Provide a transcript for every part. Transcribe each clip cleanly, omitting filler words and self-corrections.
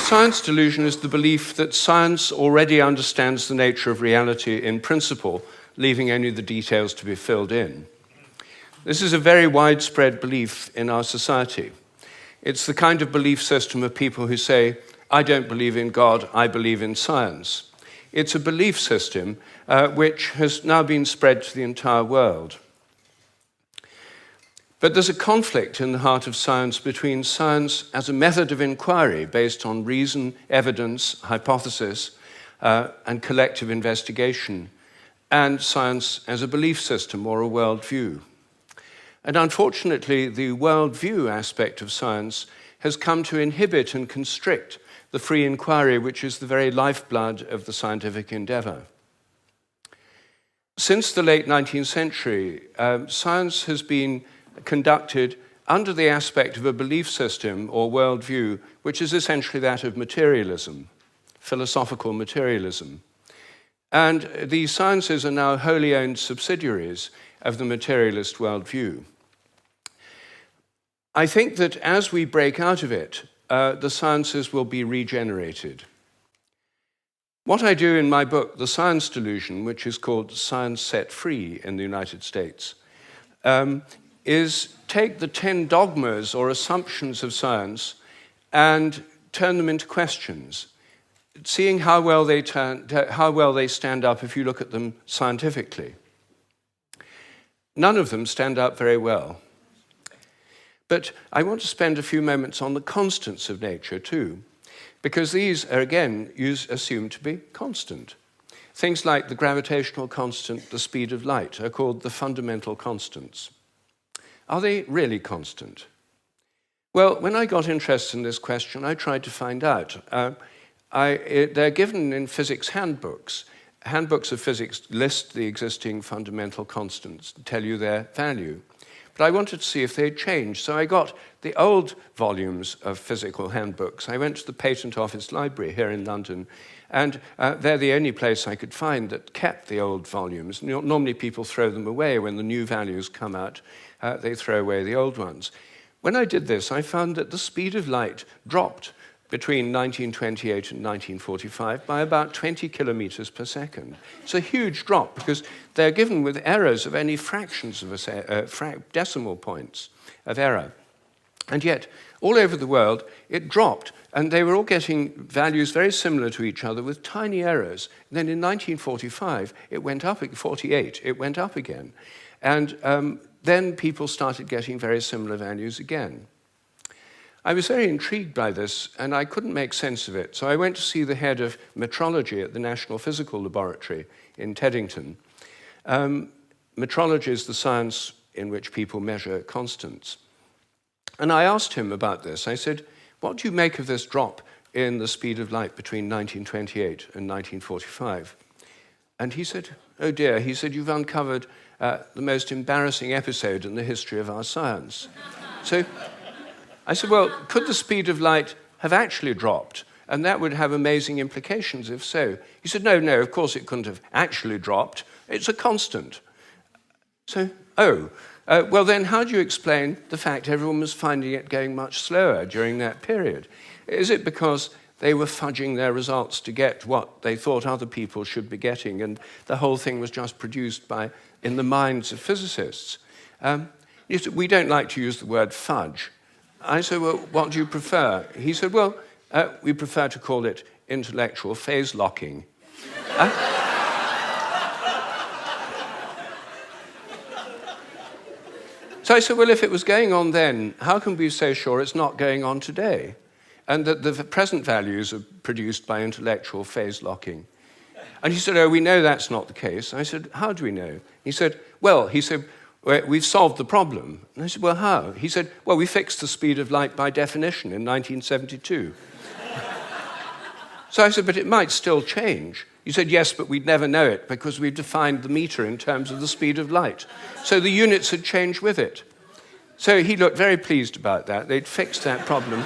science delusion is the belief that science already understands the nature of reality in principle, leaving only the details to be filled in. This is a very widespread belief in our society. It's the kind of belief system of people who say, I don't believe in God, I believe in science. It's a belief system which has now been spread to the entire world. But there's a conflict in the heart of science between science as a method of inquiry based on reason, evidence, hypothesis, and collective investigation, and science as a belief system or a worldview. And unfortunately, the worldview aspect of science has come to inhibit and constrict the free inquiry, which is the very lifeblood of the scientific endeavor. Since the late 19th century, science has been conducted under the aspect of a belief system or worldview, which is essentially that of materialism, philosophical materialism. And these sciences are now wholly owned subsidiaries of the materialist worldview. I think that as we break out of it, the sciences will be regenerated. What I do in my book, The Science Delusion, which is called Science Set Free in the United States, is take the 10 dogmas or assumptions of science and turn them into questions, seeing how well they stand up if you look at them scientifically. None of them stand up very well. But I want to spend a few moments on the constants of nature too, because these are, again, assumed to be constant. Things like the gravitational constant, the speed of light, are called the fundamental constants. Are they really constant? Well, when I got interested in this question, I tried to find out. They're given in physics handbooks. Handbooks of physics list the existing fundamental constants, tell you their value. But I wanted to see if they'd changed, so I got the old volumes of physical handbooks. I went to the Patent Office Library here in London, and they're the only place I could find that kept the old volumes. Normally people throw them away when the new values come out. They throw away the old ones. When I did this, I found that the speed of light dropped between 1928 and 1945 by about 20 kilometers per second. It's a huge drop because they're given with errors of only fractions of decimal points of error. And yet, all over the world, it dropped, and they were all getting values very similar to each other with tiny errors. And then in 1945, it went up, 48, it went up again. And then people started getting very similar values again. I was very intrigued by this, and I couldn't make sense of it. So I went to see the head of metrology at the National Physical Laboratory in Teddington. Metrology is the science in which people measure constants. And I asked him about this. I said, what do you make of this drop in the speed of light between 1928 and 1945? And he said, oh dear, he said, you've uncovered the most embarrassing episode in the history of our science. So I said, well, could the speed of light have actually dropped? And that would have amazing implications if so. He said, no, of course it couldn't have actually dropped. It's a constant. So, well then how do you explain the fact everyone was finding it going much slower during that period? Is it because they were fudging their results to get what they thought other people should be getting, and the whole thing was just produced in the minds of physicists? We don't like to use the word fudge. I said, well, what do you prefer? He said, well, we prefer to call it intellectual phase locking. So I said, well, if it was going on then, how can we be so sure it's not going on today? And that the present values are produced by intellectual phase locking. And he said, oh, we know that's not the case. I said, how do we know? He said, we've solved the problem. And I said, well, how? He said, well, we fixed the speed of light by definition in 1972. So I said, but it might still change. He said, yes, but we'd never know it because we've defined the meter in terms of the speed of light. So the units had changed with it. So he looked very pleased about that. They'd fixed that problem.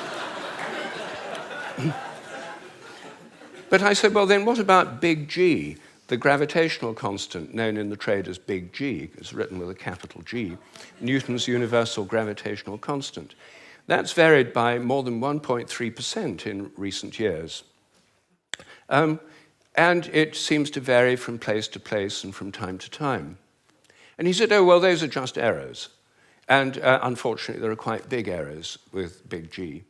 But I said, well, then what about big G, the gravitational constant known in the trade as big G? It's written with a capital G, Newton's universal gravitational constant. That's varied by more than 1.3% in recent years. And it seems to vary from place to place and from time to time. And he said, oh, well, those are just errors. And unfortunately, there are quite big errors with big G.